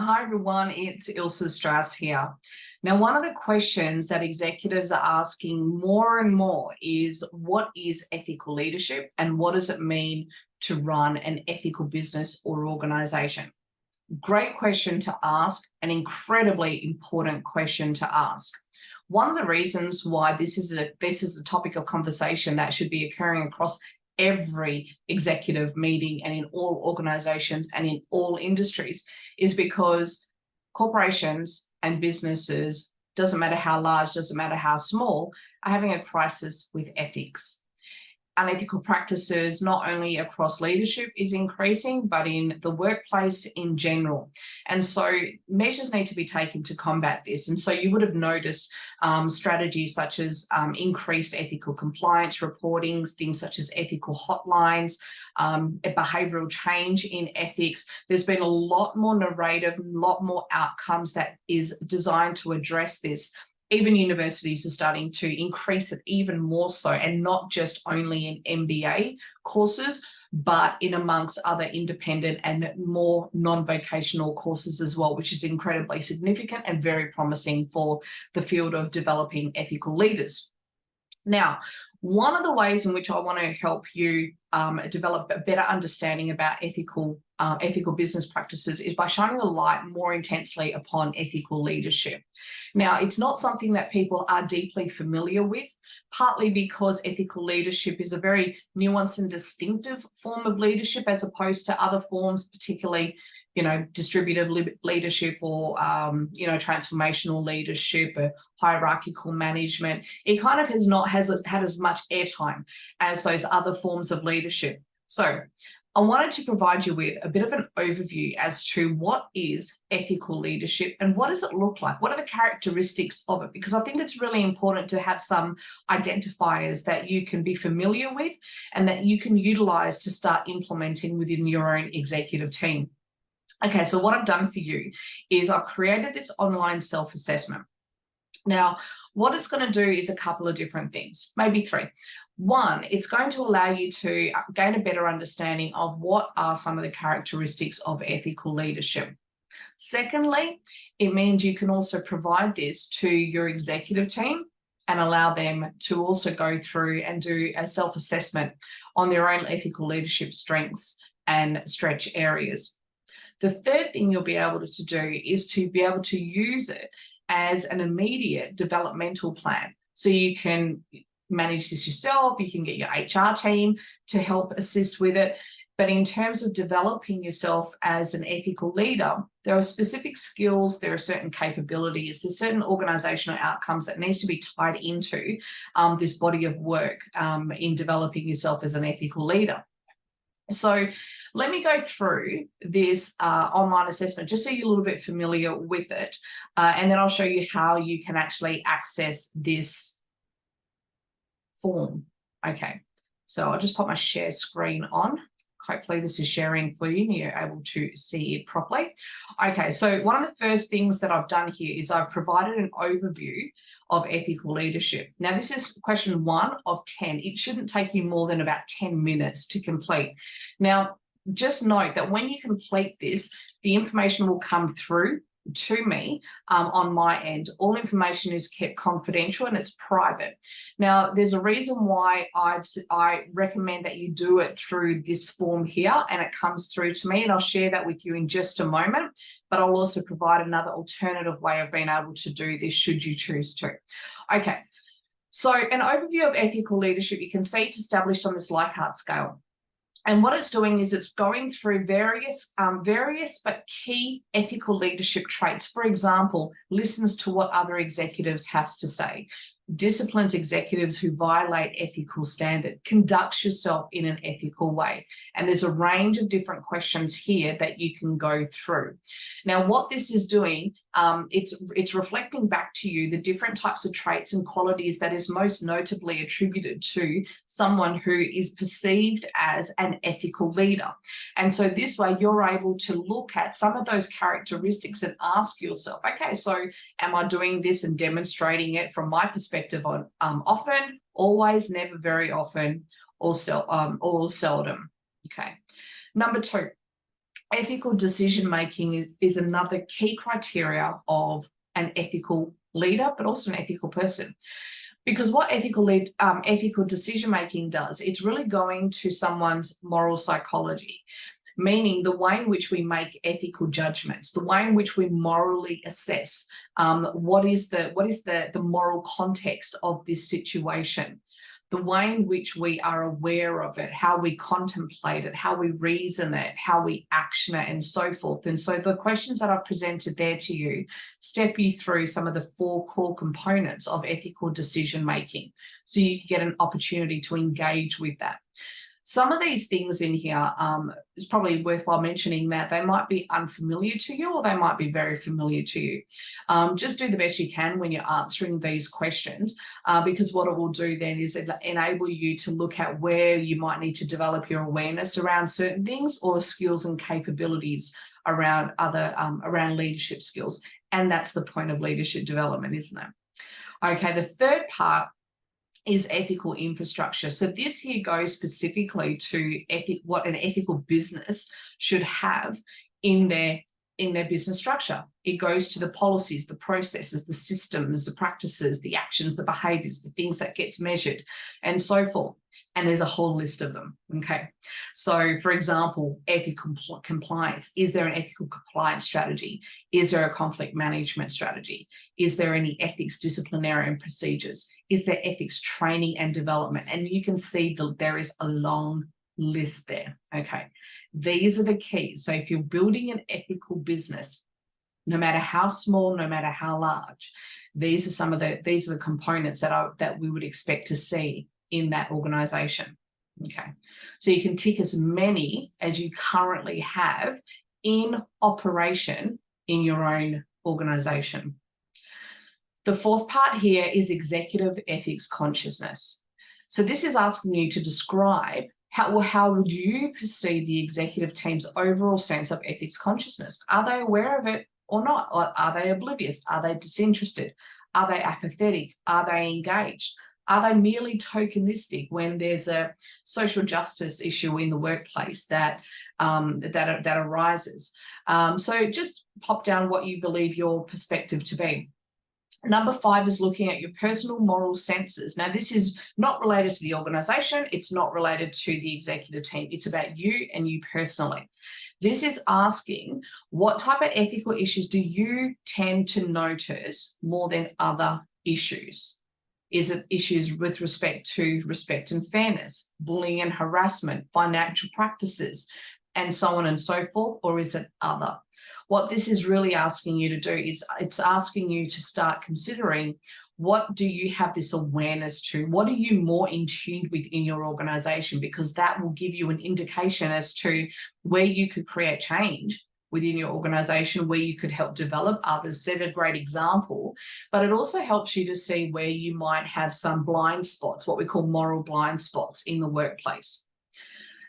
Hi everyone, it's Ilse Strauss here. Now, one of the questions that executives are asking more and more is what is ethical leadership and what does it mean to run an ethical business or organization? Great question to ask, an incredibly important question to ask. One of the reasons why this is a topic of conversation that should be occurring across every executive meeting and in all organizations and in all industries is because corporations and businesses, doesn't matter how large, doesn't matter how small, are having a crisis with ethics. Unethical practices, not only across leadership, is increasing, but in the workplace in general. And so measures need to be taken to combat this. And so you would have noticed strategies such as increased ethical compliance reporting, things such as ethical hotlines, behavioral change in ethics. There's been a lot more narrative, a lot more outcomes that is designed to address this. Even universities are starting to increase it even more so, and not just only in MBA courses, but in amongst other independent and more non-vocational courses as well, which is incredibly significant and very promising for the field of developing ethical leaders. Now, one of the ways in which I want to help you develop a better understanding about ethical business practices is by shining a light more intensely upon ethical leadership. Now, it's not something that people are deeply familiar with, partly because ethical leadership is a very nuanced and distinctive form of leadership as opposed to other forms, particularly distributive leadership or, transformational leadership or hierarchical management. It kind of has not had as much airtime as those other forms of leadership. So I wanted to provide you with a bit of an overview as to what is ethical leadership and what does it look like? What are the characteristics of it? Because I think it's really important to have some identifiers that you can be familiar with and that you can utilize to start implementing within your own executive team. Okay, so what I've done for you is I've created this online self-assessment. Now, what it's going to do is a couple of different things, maybe three. One, it's going to allow you to gain a better understanding of what are some of the characteristics of ethical leadership. Secondly, it means you can also provide this to your executive team and allow them to also go through and do a self-assessment on their own ethical leadership strengths and stretch areas. The third thing you'll be able to do is to be able to use it as an immediate developmental plan. So you can manage this yourself, you can get your HR team to help assist with it. But in terms of developing yourself as an ethical leader, there are specific skills, there are certain capabilities, there's certain organizational outcomes that needs to be tied into this body of work in developing yourself as an ethical leader. So let me go through this online assessment just so you're a little bit familiar with it. And then I'll show you how you can actually access this form. Okay, so I'll just pop my share screen on. Hopefully this is sharing for you and you're able to see it properly. Okay, so one of the first things that I've done here is I've provided an overview of ethical leadership. Now, this is question 1 of 10. It shouldn't take you more than about 10 minutes to complete. Now, just note that when you complete this, the information will come through to me on my end. All information is kept confidential and it's private. Now, there's a reason why I recommend that you do it through this form here and it comes through to me, and I'll share that with you in just a moment, but I'll also provide another alternative way of being able to do this should you choose to. Okay, so an overview of ethical leadership, you can see it's established on this Likert scale. And what it's doing is it's going through various but key ethical leadership traits. For example, listens to what other executives have to say, disciplines executives who violate ethical standard, conducts yourself in an ethical way. And there's a range of different questions here that you can go through. Now, what this is doing, it's reflecting back to you the different types of traits and qualities that is most notably attributed to someone who is perceived as an ethical leader. And so this way you're able to look at some of those characteristics and ask yourself, okay, so am I doing this and demonstrating it from my perspective on often, always, never, very often, or seldom? Okay. Number 2, ethical decision making is another key criteria of an ethical leader, but also an ethical person. Because what ethical decision making does, it's really going to someone's moral psychology, meaning the way in which we make ethical judgments, the way in which we morally assess what is the moral context of this situation, the way in which we are aware of it, how we contemplate it, how we reason it, how we action it, and so forth. And so the questions that I've presented there to you step you through some of the 4 core components of ethical decision making, so you can get an opportunity to engage with that. Some of these things in here, it's probably worthwhile mentioning that they might be unfamiliar to you or they might be very familiar to you. Just do the best you can when you're answering these questions, because what it will do then is enable you to look at where you might need to develop your awareness around certain things, or skills and capabilities around around leadership skills. And that's the point of leadership development, isn't it? Okay, the third part is ethical infrastructure. So this here goes specifically to what an ethical business should have in their business structure. It goes to the policies, the processes, the systems, the practices, the actions, the behaviors, the things that gets measured, and so forth. And there's a whole list of them. Okay. So for example, ethical compliance. Is there an ethical compliance strategy? Is there a conflict management strategy? Is there any ethics disciplinary procedures? Is there ethics training and development? And you can see that there is a long list there. Okay. These are the keys. So if you're building an ethical business, no matter how small, no matter how large, these are the components that we would expect to see in that organization. Okay. So you can tick as many as you currently have in operation in your own organization. The fourth part here is executive ethics consciousness. So this is asking you to describe how would you perceive the executive team's overall sense of ethics consciousness? Are they aware of it or not? Or are they oblivious? Are they disinterested? Are they apathetic? Are they engaged? Are they merely tokenistic when there's a social justice issue in the workplace that arises? So just pop down what you believe your perspective to be. Number 5 is looking at your personal moral senses. Now, this is not related to the organization. It's not related to the executive team. It's about you and you personally. This is asking, what type of ethical issues do you tend to notice more than other issues? Is it issues with respect to respect and fairness, bullying and harassment, financial practices, and so on and so forth, or is it other? What this is really asking you to do is it's asking you to start considering, what do you have this awareness to? What are you more in tune with in your organization? Because that will give you an indication as to where you could create change within your organization, where you could help develop others, set a great example, but it also helps you to see where you might have some blind spots, what we call moral blind spots in the workplace.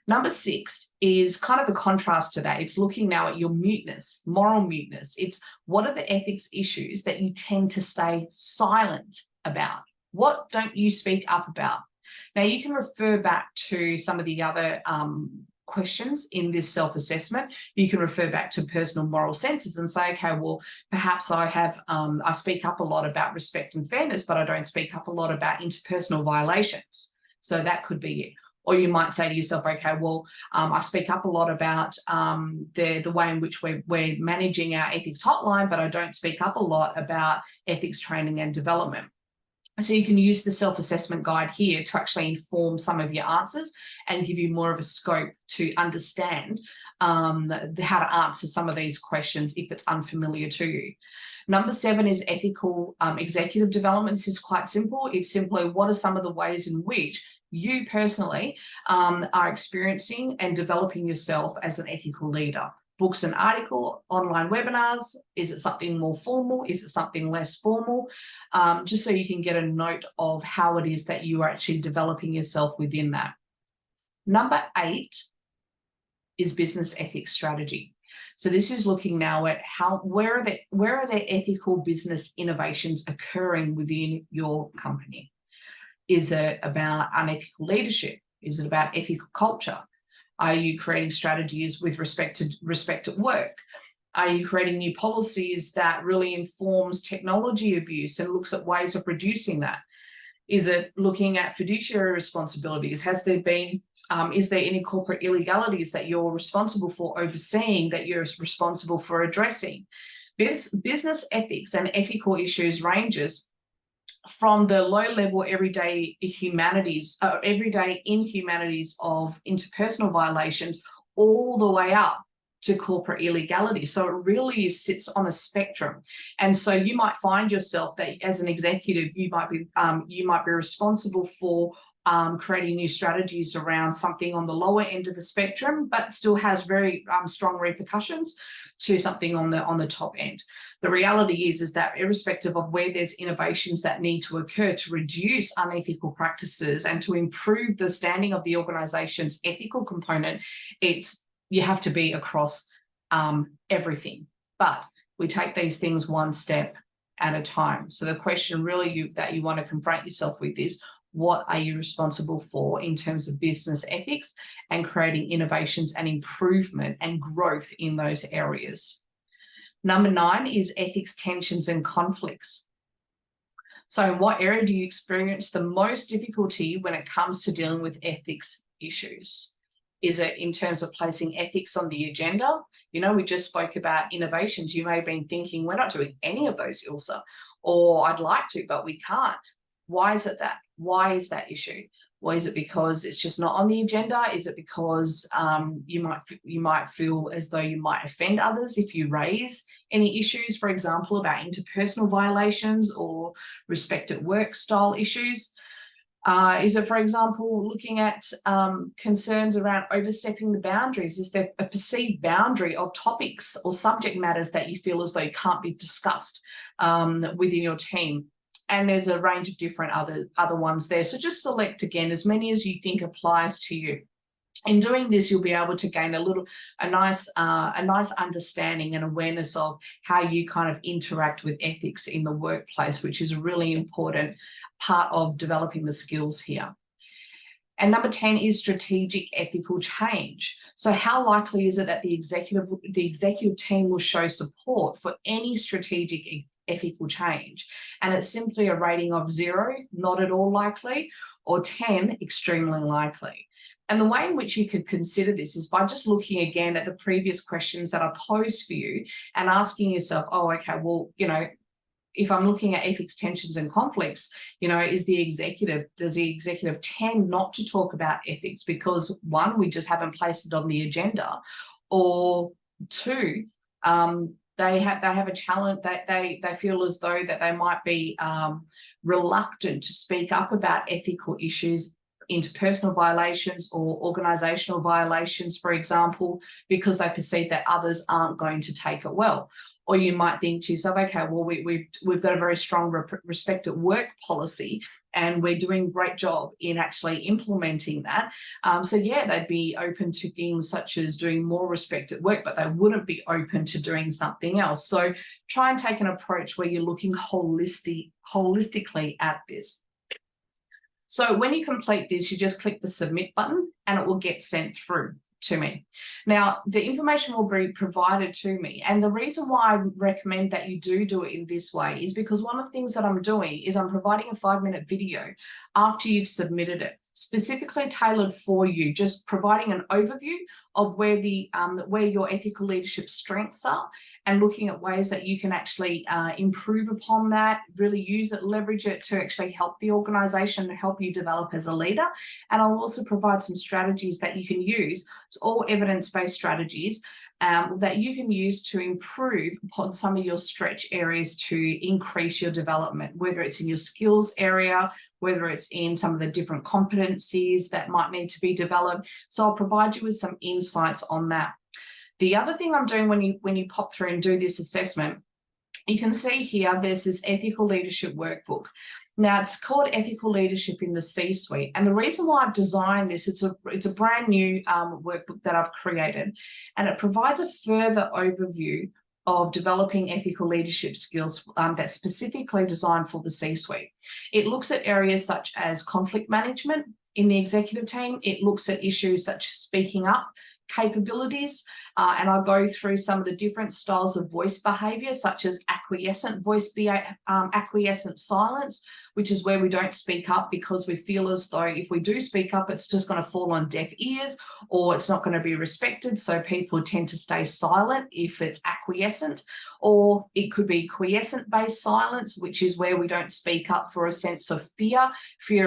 Number 6 is kind of the contrast to that. It's looking now at your muteness, moral muteness. It's what are the ethics issues that you tend to stay silent about? What don't you speak up about? Now, you can refer back to some of the other questions in this self-assessment. You can refer back to personal moral senses and say, okay, well, perhaps I speak up a lot about respect and fairness, but I don't speak up a lot about interpersonal violations. So that could be it. Or you might say to yourself, okay, well, I speak up a lot about the way in which we're managing our ethics hotline, but I don't speak up a lot about ethics training and development. So you can use the self-assessment guide here to actually inform some of your answers and give you more of a scope to understand how to answer some of these questions if it's unfamiliar to you. Number 7 is ethical executive development. This is quite simple. It's simply, what are some of the ways in which you personally are experiencing and developing yourself as an ethical leader? Books and article, online webinars. Is it something more formal? Is it something less formal? Just so you can get a note of how it is that you are actually developing yourself within that. Number 8 is business ethics strategy. So this is looking now at where are there ethical business innovations occurring within your company? Is it about unethical leadership? Is it about ethical culture? Are you creating strategies with respect at work? Are you creating new policies that really informs technology abuse and looks at ways of reducing that? Is it looking at fiduciary responsibilities? Has there been, is there any corporate illegalities that you're responsible for overseeing, that you're responsible for addressing? Business ethics and ethical issues ranges from the low-level everyday inhumanities of interpersonal violations all the way up to corporate illegality. So it really sits on a spectrum. And so you might find yourself that as an executive, you might be responsible for creating new strategies around something on the lower end of the spectrum, but still has very strong repercussions to something on the top end. The reality is that irrespective of where there's innovations that need to occur to reduce unethical practices and to improve the standing of the organization's ethical component, you have to be across everything. But we take these things one step at a time. So the question really that you want to confront yourself with is, what are you responsible for in terms of business ethics and creating innovations and improvement and growth in those areas? Number 9 is ethics, tensions, and conflicts. So in what area do you experience the most difficulty when it comes to dealing with ethics issues? Is it in terms of placing ethics on the agenda? You know, we just spoke about innovations. You may have been thinking, we're not doing any of those, Ilse, or I'd like to, but we can't. Why is it that? Why is that issue? Well, is it because it's just not on the agenda? Is it because you might feel as though you might offend others if you raise any issues, for example, about interpersonal violations or respect at work style issues? Is it, for example, looking at concerns around overstepping the boundaries? Is there a perceived boundary of topics or subject matters that you feel as though can't be discussed within your team? And there's a range of different other ones there. So just select, again, as many as you think applies to you. In doing this, you'll be able to gain a nice understanding and awareness of how you kind of interact with ethics in the workplace, which is a really important part of developing the skills here. And number 10 is strategic ethical change. So how likely is it that the executive team will show support for any strategic ethical change? And it's simply a rating of 0, not at all likely, or 10, extremely likely. And the way in which you could consider this is by just looking again at the previous questions that I posed for you and asking yourself, oh, okay, well, you know, if I'm looking at ethics, tensions, and conflicts, you know, does the executive tend not to talk about ethics because, 1, we just haven't placed it on the agenda, or 2, they have a challenge that they feel as though that they might be reluctant to speak up about ethical issues, interpersonal violations or organizational violations, for example, because they perceive that others aren't going to take it well. Or you might think to yourself, okay, well, we've got a very strong respect at work policy and we're doing a great job in actually implementing that. So yeah, they'd be open to things such as doing more respect at work, but they wouldn't be open to doing something else. So try and take an approach where you're looking holistically at this. So when you complete this, you just click the submit button and it will get sent through to me. Now, the information will be provided to me. And the reason why I recommend that you do it in this way is because one of the things that I'm doing is I'm providing a 5-minute video after you've submitted it, specifically tailored for you, just providing an overview of where your ethical leadership strengths are and looking at ways that you can actually improve upon that, really use it, leverage it to actually help the organization and help you develop as a leader. And I'll also provide some strategies that you can use. It's all evidence-based strategies that you can use to improve upon some of your stretch areas to increase your development, whether it's in your skills area, whether it's in some of the different competencies that might need to be developed. So I'll provide you with some insights on that. The other thing I'm doing when you pop through and do this assessment, you can see here there's this ethical leadership workbook. Now it's called Ethical Leadership in the C-Suite. And the reason why I've designed this, it's a brand new workbook that I've created, and it provides a further overview of developing ethical leadership skills that's specifically designed for the C-suite. It looks at areas such as conflict management, In the executive team, it looks at issues such as speaking up, capabilities, and I'll go through some of the different styles of voice behavior, such as acquiescent acquiescent silence, which is where we don't speak up because we feel as though if we do speak up, it's just going to fall on deaf ears or it's not going to be respected. So people tend to stay silent if it's acquiescent, or it could be quiescent based silence, which is where we don't speak up for a sense of fear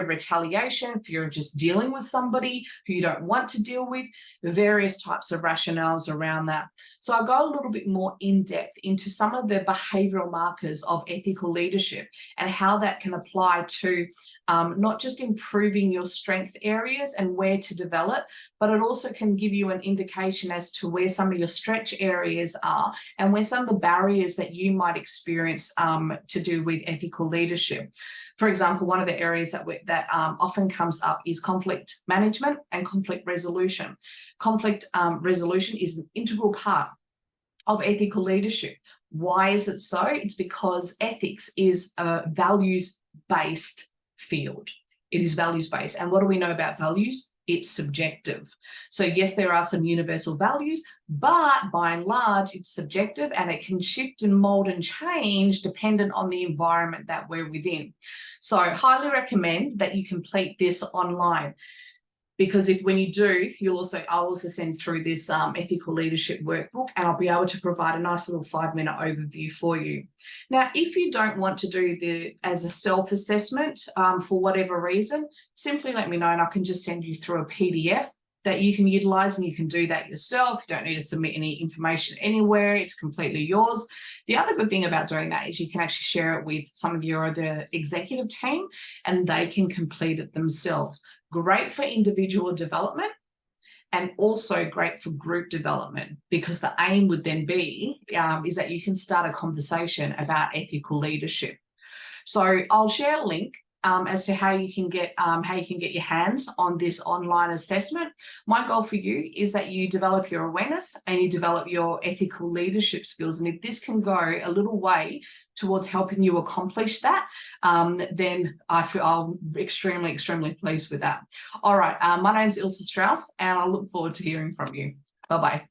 of retaliation, fear of just dealing with somebody who you don't want to deal with, various types of rationales around that. So I'll go a little bit more in depth into some of the behavioral markers of ethical leadership and how that can apply to not just improving your strength areas and where to develop, but it also can give you an indication as to where some of your stretch areas are and where some of the barriers that you might experience to do with ethical leadership. For example, one of the areas that often comes up is conflict management and conflict resolution. Conflict resolution is an integral part of ethical leadership. Why is it so? It's because ethics is a values-based field. It is values-based. And what do we know about values? It's subjective. So yes, there are some universal values, but by and large, it's subjective and it can shift and mold and change dependent on the environment that we're within. So I highly recommend that you complete this online, because when you do, I'll also send through this ethical leadership workbook, and I'll be able to provide a nice little 5-minute overview for you. Now, if you don't want to do as a self-assessment for whatever reason, simply let me know and I can just send you through a PDF that you can utilize, and you can do that yourself. You don't need to submit any information anywhere. It's completely yours. The other good thing about doing that is you can actually share it with some of your other executive team and they can complete it themselves. Great for individual development and also great for group development, because the aim would then be is that you can start a conversation about ethical leadership. So I'll share a link as to how you can get your hands on this online assessment. My goal for you is that you develop your awareness and you develop your ethical leadership skills. And if this can go a little way towards helping you accomplish that, then I'm extremely, extremely pleased with that. All right, my name's Ilse Strauss, and I look forward to hearing from you. Bye-bye.